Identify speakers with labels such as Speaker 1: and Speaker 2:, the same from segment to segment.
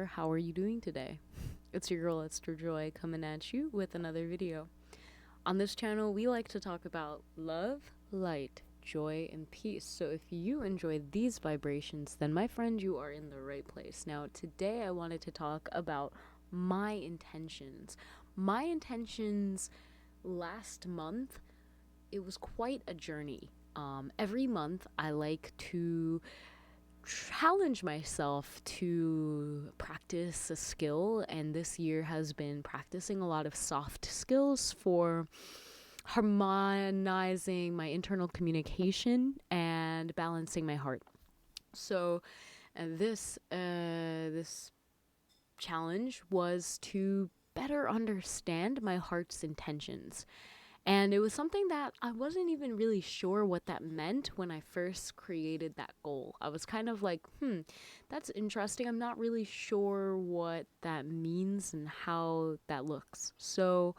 Speaker 1: there. How are you doing today? It's your girl Esther Joy coming at you with another video. On this channel, we like to talk about love, light, joy, and peace. So if you enjoy these vibrations, then my friend, you are in the right place. Now, today I wanted to talk about my intentions. My intentions last month, it was quite a journey. Every month I like to challenge myself to practice a skill, and this year has been practicing a lot of soft skills for harmonizing my internal communication and balancing my heart. So this challenge was to better understand my heart's intentions. And it was something that I wasn't even really sure what that meant when I first created that goal. I was kind of like, that's interesting. I'm not really sure what that means and how that looks. So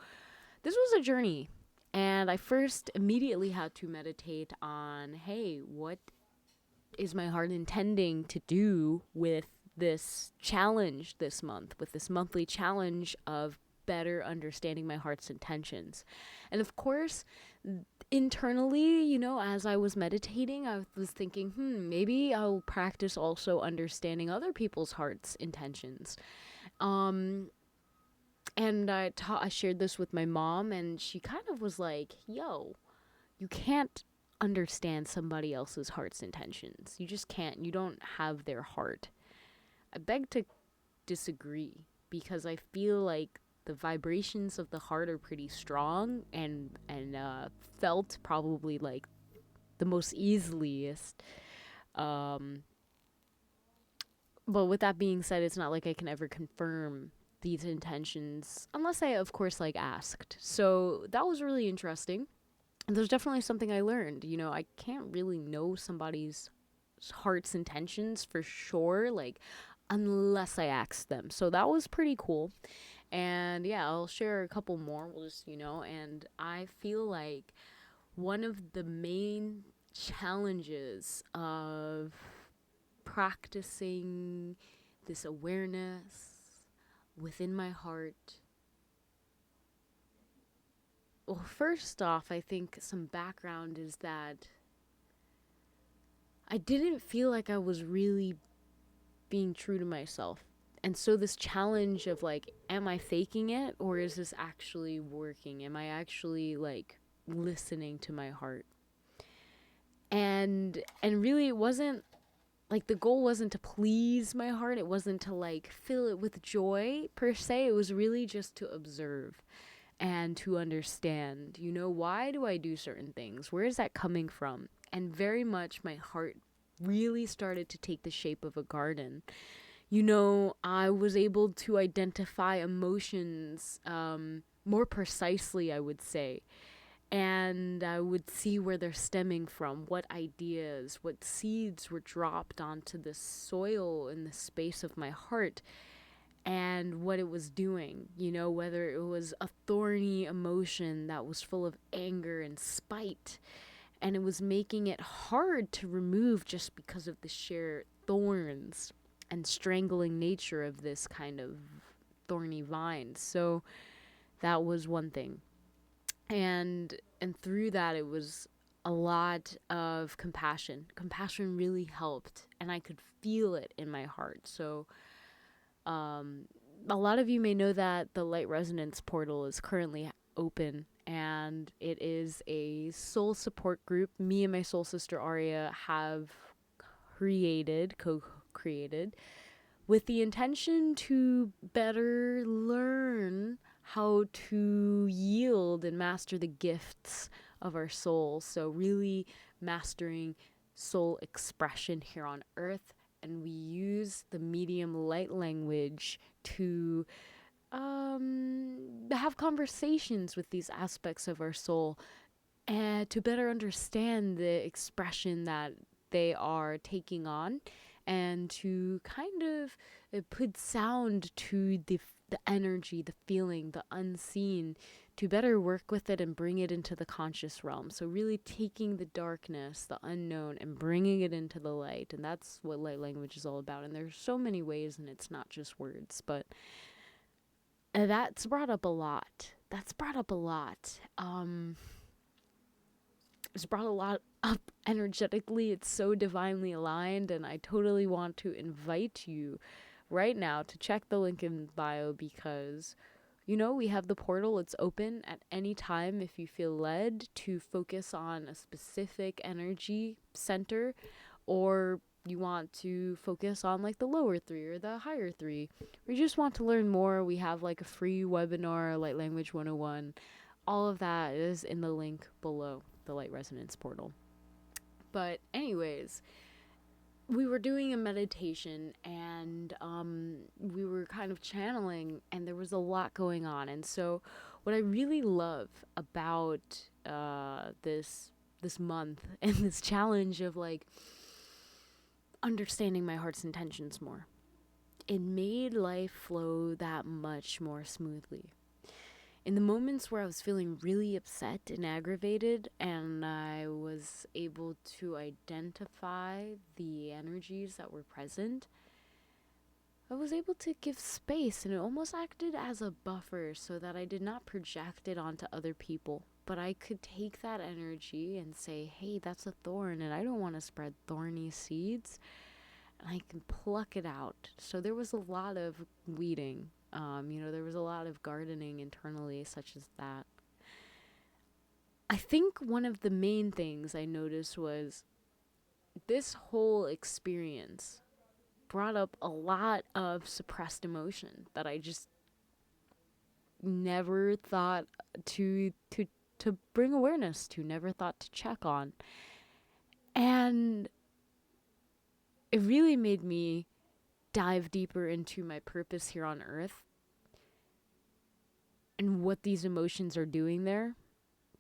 Speaker 1: this was a journey. And I first immediately had to meditate on, hey, what is my heart intending to do with this challenge this month, with this monthly challenge of better understanding my heart's intentions. And of course, internally, as I was meditating, I was thinking, maybe I'll practice also understanding other people's heart's intentions. And I shared this with my mom, and she kind of was like, yo, you can't understand somebody else's heart's intentions. You just can't. You don't have their heart. I beg to disagree, because I feel like the vibrations of the heart are pretty strong and felt probably like the most easiest. But with that being said, it's not like I can ever confirm these intentions unless I, of course, asked. So that was really interesting. There's definitely something I learned. I can't really know somebody's heart's intentions for sure, unless I ask them. So that was pretty cool. And yeah, I'll share a couple more. We'll just, and I feel like one of the main challenges of practicing this awareness within my heart. Well, first off, I think some background is that I didn't feel like I was really being true to myself. And so this challenge of am I faking it, or is this actually working? Am I actually listening to my heart? And really it wasn't the goal wasn't to please my heart. It wasn't to fill it with joy per se. It was really just to observe and to understand, why do I do certain things? Where is that coming from? And very much my heart really started to take the shape of a garden. I was able to identify emotions more precisely, I would say. And I would see where they're stemming from, what ideas, what seeds were dropped onto the soil in the space of my heart, and what it was doing, whether it was a thorny emotion that was full of anger and spite, and it was making it hard to remove just because of the sheer thorns and strangling nature of this kind of thorny vine. So that was one thing. And through that, it was a lot of compassion. Compassion really helped, and I could feel it in my heart. So a lot of you may know that the Light Resonance portal is currently open, and it is a soul support group me and my soul sister Aria have co-created with the intention to better learn how to yield and master the gifts of our soul. So really mastering soul expression here on earth. And we use the medium light language to have conversations with these aspects of our soul, and to better understand the expression that they are taking on, and to kind of put sound to the the energy, the feeling, the unseen, to better work with it and bring it into the conscious realm. So really taking the darkness, the unknown, and bringing it into the light. And that's what light language is all about. And there's so many ways, and it's not just words, but that's brought up a lot. It's brought a lot up energetically. It's so divinely aligned, and I totally want to invite you right now to check the link in bio, because we have the portal. It's open at any time if you feel led to focus on a specific energy center, or you want to focus on like the lower 3 or the higher 3, or you just want to learn more. We have like a free webinar, Light Language 101. All of that is in the link below, the Light Resonance portal. But anyways, we were doing a meditation, and we were kind of channeling, and there was a lot going on. And so what I really love about this month and this challenge of like understanding my heart's intentions more, it made life flow that much more smoothly. In the moments where I was feeling really upset and aggravated, and I was able to identify the energies that were present, I was able to give space, and it almost acted as a buffer so that I did not project it onto other people. But I could take that energy and say, hey, that's a thorn, and I don't want to spread thorny seeds. And I can pluck it out. So there was a lot of weeding. There was a lot of gardening internally, such as that. I think one of the main things I noticed was this whole experience brought up a lot of suppressed emotion that I just never thought to bring awareness to, never thought to check on. And it really made me dive deeper into my purpose here on earth and what these emotions are doing there,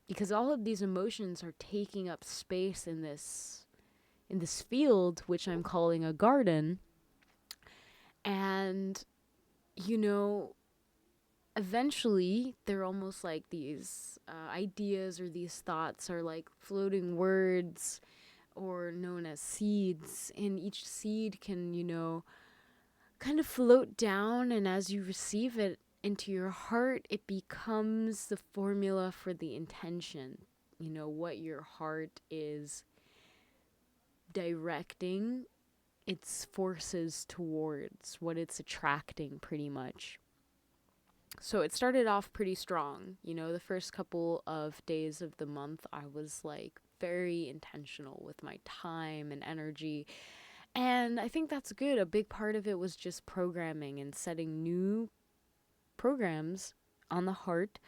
Speaker 1: because all of these emotions are taking up space in this field, which I'm calling a garden. And eventually they're almost like these ideas, or these thoughts are like floating words, or known as seeds, and each seed can kind of float down, and as you receive it into your heart, it becomes the formula for the intention, what your heart is directing its forces towards, what it's attracting, pretty much. So it started off pretty strong. The first couple of days of the month, I was like very intentional with my time and energy. And I think that's good. A big part of it was just programming and setting new programs on the heart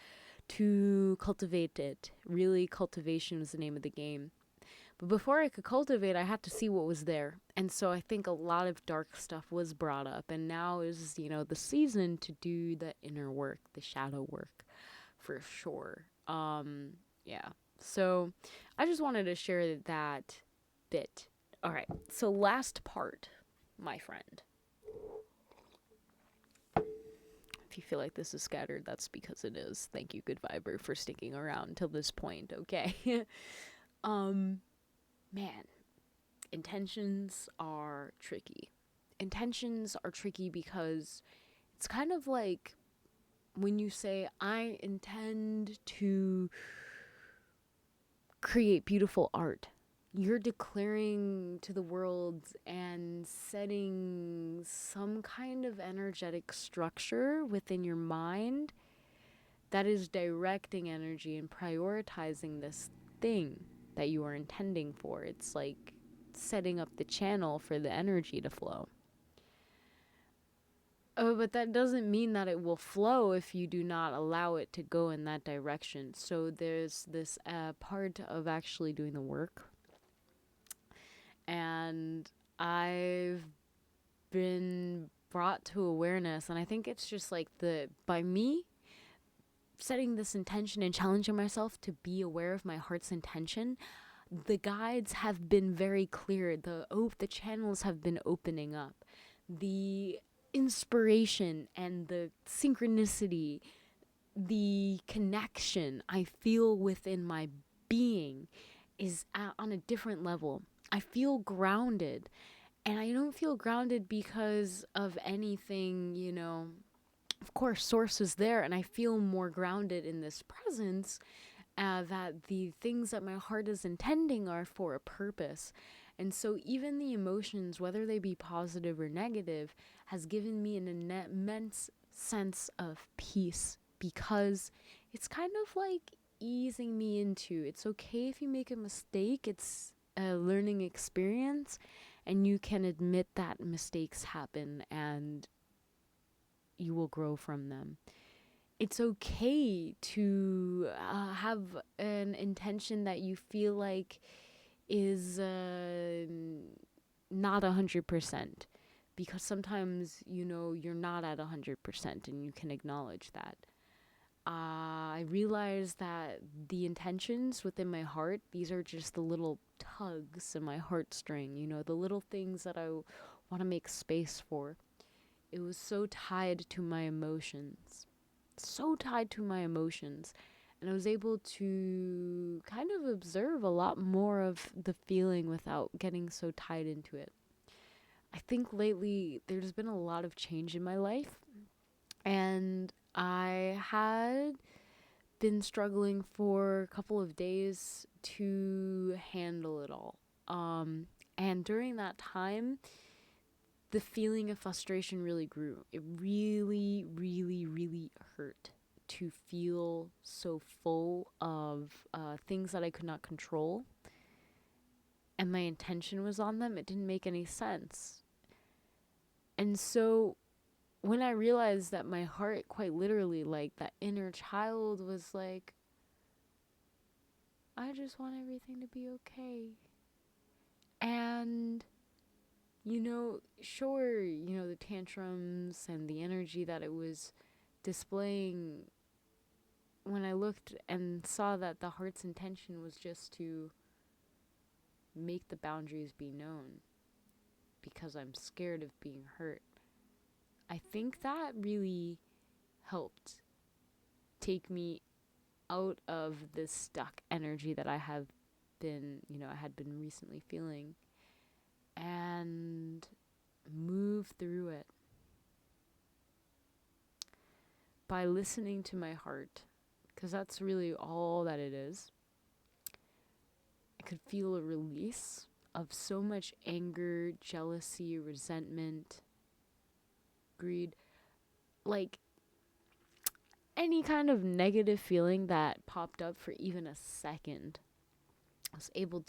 Speaker 1: to cultivate it. Really, cultivation was the name of the game. But before I could cultivate, I had to see what was there. And so I think a lot of dark stuff was brought up. And now is, the season to do the inner work, the shadow work, for sure. Yeah. So I just wanted to share that bit. All right. So last part, my friend. If you feel like this is scattered, that's because it is. Thank you, Good Viber, for sticking around till this point. Okay. Man, intentions are tricky. Intentions are tricky because it's kind of like when you say, I intend to create beautiful art. You're declaring to the world and setting some kind of energetic structure within your mind that is directing energy and prioritizing this thing that you are intending for. It's like setting up the channel for the energy to flow. Oh, but that doesn't mean that it will flow if you do not allow it to go in that direction. So there's this part of actually doing the work. And I've been brought to awareness, and I think it's just like by me setting this intention and challenging myself to be aware of my heart's intention, the guides have been very clear. The channels have been opening up. The inspiration and the synchronicity, the connection I feel within my being is on a different level. I feel grounded, and I don't feel grounded because of anything, Of course, source is there, and I feel more grounded in this presence, that the things that my heart is intending are for a purpose. And so even the emotions, whether they be positive or negative, has given me an immense sense of peace, because it's kind of like easing me into, it's okay if you make a mistake. It's a learning experience, and you can admit that mistakes happen and you will grow from them. It's okay to have an intention that you feel like is not 100%, because sometimes, you're not at 100%, and you can acknowledge that. I realize that the intentions within my heart, these are just the little tugs in my heartstring, the little things that I want to make space for. It was so tied to my emotions. So tied to my emotions. And I was able to kind of observe a lot more of the feeling without getting so tied into it. I think lately there's been a lot of change in my life, and I had been struggling for a couple of days to handle it all. And during that time, the feeling of frustration really grew. It really, really, really hurt to feel so full of things that I could not control, and my intention was on them. It didn't make any sense. And so when I realized that my heart, quite literally, like that inner child, was like, I just want everything to be okay. And sure, the tantrums and the energy that it was displaying, when I looked and saw that the heart's intention was just to make the boundaries be known because I'm scared of being hurt, I think that really helped take me out of this stuck energy that I had been recently feeling, and move through it by listening to my heart, because that's really all that it is. I could feel a release of so much anger, jealousy, resentment, greed, like any kind of negative feeling that popped up for even a second. I'm able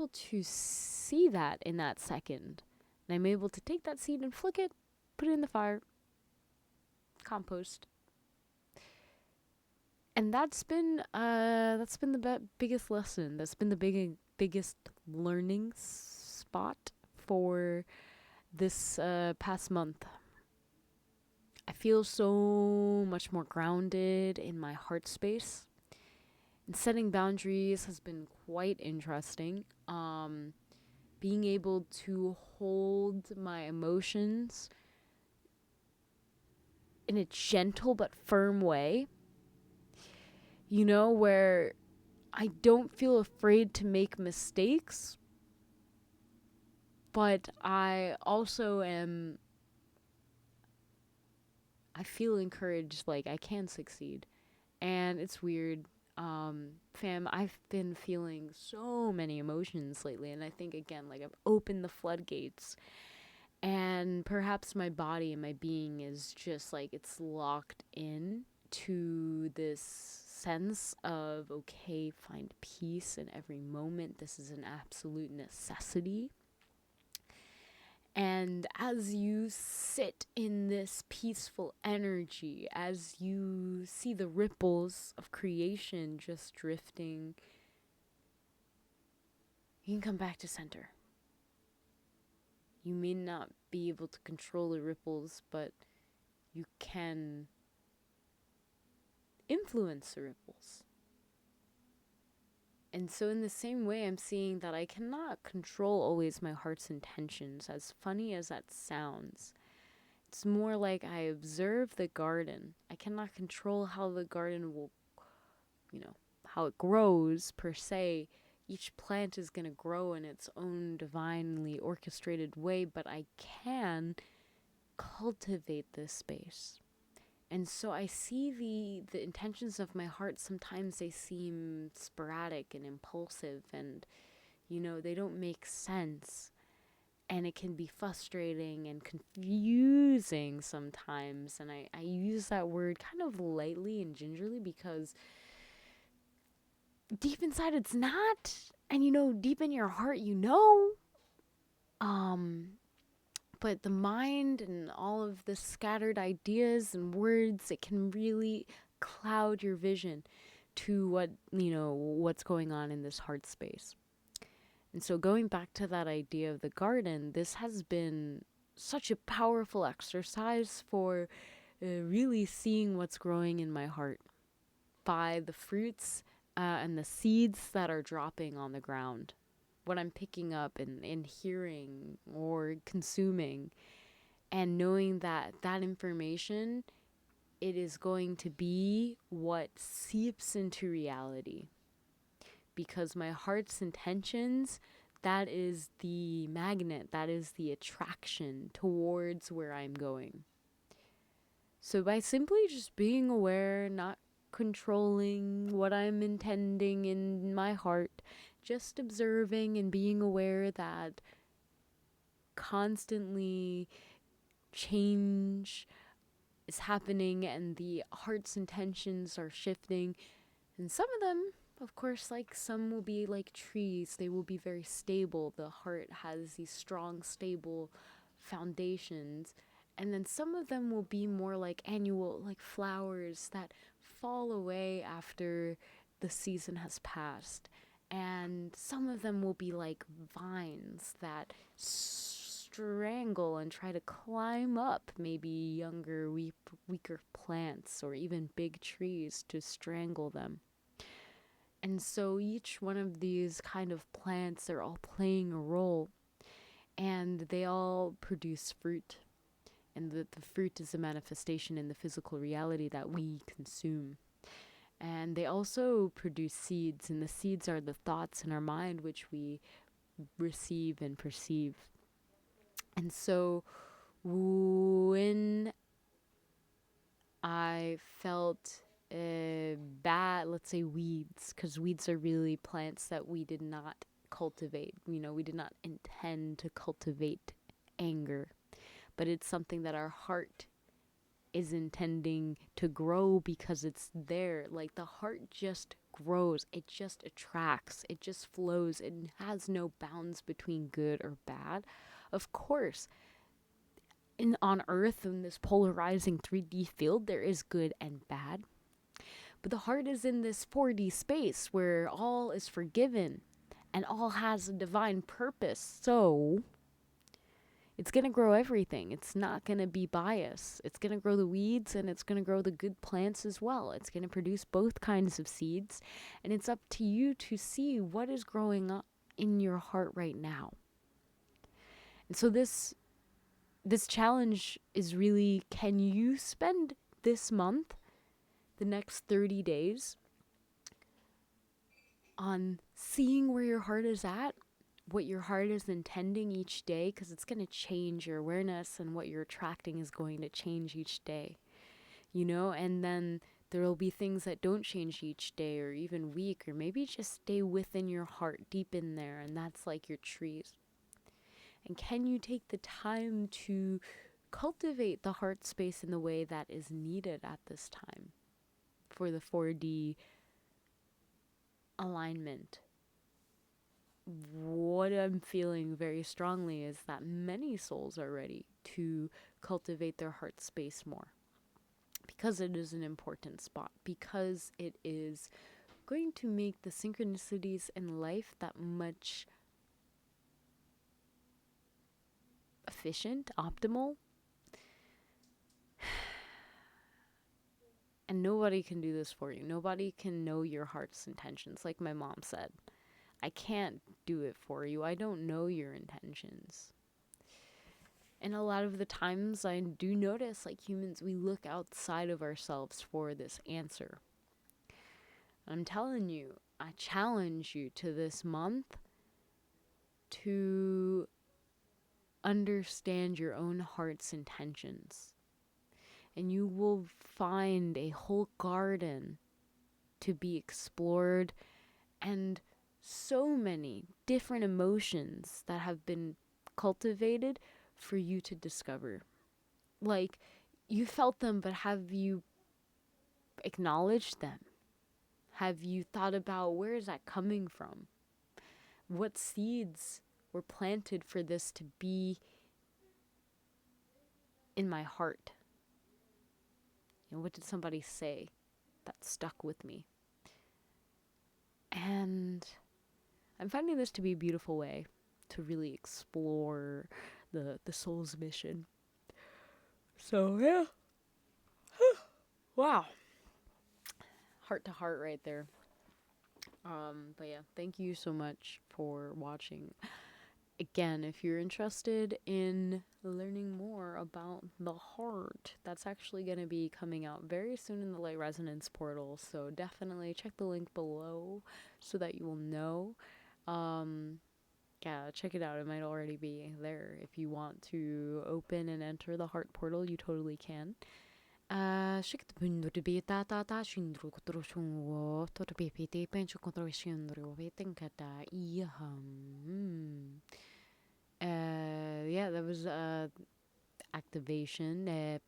Speaker 1: to see that in that second. And I'm able to take that seed and flick it, put it in the fire, compost. And that's been the biggest lesson. That's been the biggest learning spot for this past month. I feel so much more grounded in my heart space. And setting boundaries has been quite interesting. Being able to hold my emotions in a gentle but firm way, where I don't feel afraid to make mistakes, but I also I feel encouraged, like I can succeed. And it's weird. Fam, I've been feeling so many emotions lately, and I think, again, like I've opened the floodgates, and perhaps my body and my being is just like, it's locked in to this sense of, okay, find peace in every moment. This is an absolute necessity. And as you sit in this peaceful energy, as you see the ripples of creation just drifting, you can come back to center. You may not be able to control the ripples, but you can influence the ripples. And so in the same way, I'm seeing that I cannot control always my heart's intentions, as funny as that sounds. It's more like I observe the garden. I cannot control how the garden will, how it grows per se. Each plant is going to grow in its own divinely orchestrated way, but I can cultivate this space. And so I see the intentions of my heart. Sometimes they seem sporadic and impulsive, and they don't make sense. And it can be frustrating and confusing sometimes. And I use that word kind of lightly and gingerly because deep inside it's not. And deep in your heart, but the mind and all of the scattered ideas and words, it can really cloud your vision to what's going on in this heart space. And so going back to that idea of the garden, this has been such a powerful exercise for really seeing what's growing in my heart by the fruits and the seeds that are dropping on the ground, what I'm picking up and hearing or consuming, and knowing that information, it is going to be what seeps into reality. Because my heart's intentions, that is the magnet, that is the attraction towards where I'm going. So by simply just being aware, not controlling what I'm intending in my heart, just observing and being aware that constantly change is happening and the heart's intentions are shifting. And some of them, of course, like some will be like trees. They will be very stable. The heart has these strong, stable foundations. And then some of them will be more like annual, like flowers that fall away after the season has passed. And some of them will be like vines that strangle and try to climb up maybe younger, weaker plants or even big trees to strangle them. And so each one of these kind of plants, they're all playing a role, and they all produce fruit. And the fruit is a manifestation in the physical reality that we consume. And they also produce seeds, and the seeds are the thoughts in our mind which we receive and perceive. And so when I felt bad, let's say weeds, because weeds are really plants that we did not cultivate. We did not intend to cultivate anger, but it's something that our heart is intending to grow because it's there. Like the heart just grows, it just attracts, it just flows. It has no bounds between good or bad. Of course, on earth, in this polarizing 3D field, there is good and bad. But the heart is in this 4D space where all is forgiven and all has a divine purpose. So it's going to grow everything. It's not going to be biased. It's going to grow the weeds and it's going to grow the good plants as well. It's going to produce both kinds of seeds. And it's up to you to see what is growing up in your heart right now. And so this challenge is really, can you spend this month, the next 30 days, on seeing where your heart is at, what your heart is intending each day, because it's going to change your awareness, and what you're attracting is going to change each day, and then there will be things that don't change each day or even week, or maybe just stay within your heart deep in there, and that's like your trees. And can you take the time to cultivate the heart space in the way that is needed at this time for the 4D alignment? What I'm feeling very strongly is that many souls are ready to cultivate their heart space more, because it is an important spot, because it is going to make the synchronicities in life that much efficient, optimal. And nobody can do this for you. Nobody can know your heart's intentions. Like my mom said, I can't do it for you. I don't know your intentions. And a lot of the times I do notice, like humans, we look outside of ourselves for this answer. I'm telling you, I challenge you to this month to understand your own heart's intentions. And you will find a whole garden to be explored, and so many different emotions that have been cultivated for you to discover. Like, you felt them, but have you acknowledged them? Have you thought about where is that coming from? What seeds were planted for this to be in my heart? What did somebody say that stuck with me? And I'm finding this to be a beautiful way to really explore the soul's mission. So, yeah. Wow. Heart to heart right there. But yeah, thank you so much for watching. Again, if you're interested in learning more about the heart, that's actually going to be coming out very soon in the Light Resonance portal. So definitely check the link below so that you will know. Yeah, check it out. It might already be there. If you want to open and enter the heart portal, you totally can. Yeah, that was activation. And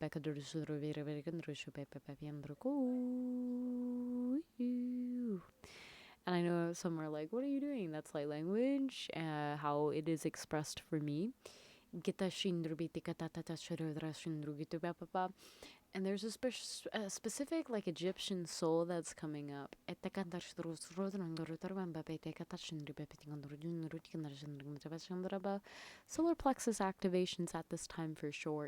Speaker 1: I know some are like, what are you doing? That's light language, how it is expressed for me. And there's a specific like Egyptian soul that's coming up. Solar plexus activations at this time for sure.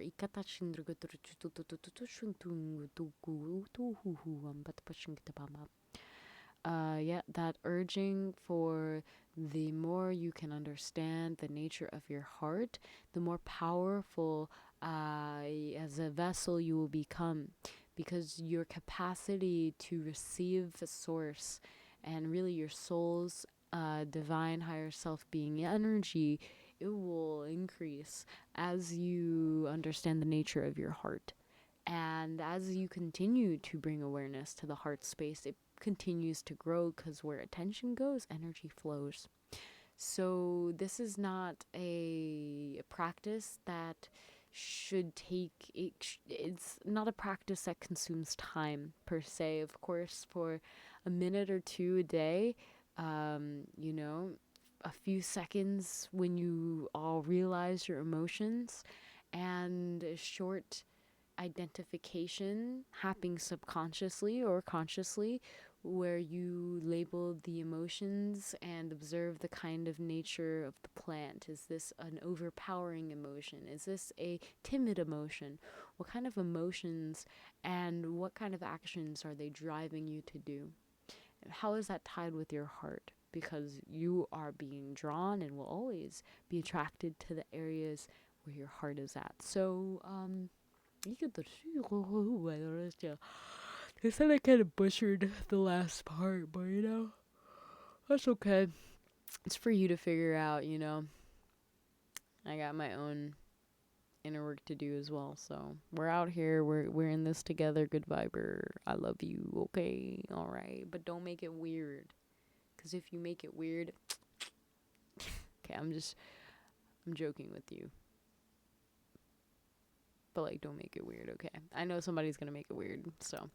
Speaker 1: Yeah, that urging for the more you can understand the nature of your heart, the more powerful as a vessel you will become, because your capacity to receive the source and really your soul's divine higher self being energy, it will increase as you understand the nature of your heart. And as you continue to bring awareness to the heart space, it continues to grow, because where attention goes, energy flows. So this is not a practice that should take it's not a practice that consumes time per se. Of course, for a minute or two a day, you know, a few seconds when you all realize your emotions, and a short identification happening subconsciously or consciously, where you label the emotions and observe the kind of nature of the plant. Is this an overpowering emotion? Is this a timid emotion? What kind of emotions and what kind of actions are they driving you to do? And how is that tied with your heart? Because you are being drawn and will always be attracted to the areas where your heart is at. So, they said I kind of butchered the last part, but that's okay. It's for you to figure out, I got my own inner work to do as well. So we're out here. We're in this together. Good viber. I love you. Okay. All right. But don't make it weird. Because if you make it weird, okay, I'm joking with you. But, like, don't make it weird, okay? I know somebody's gonna make it weird, so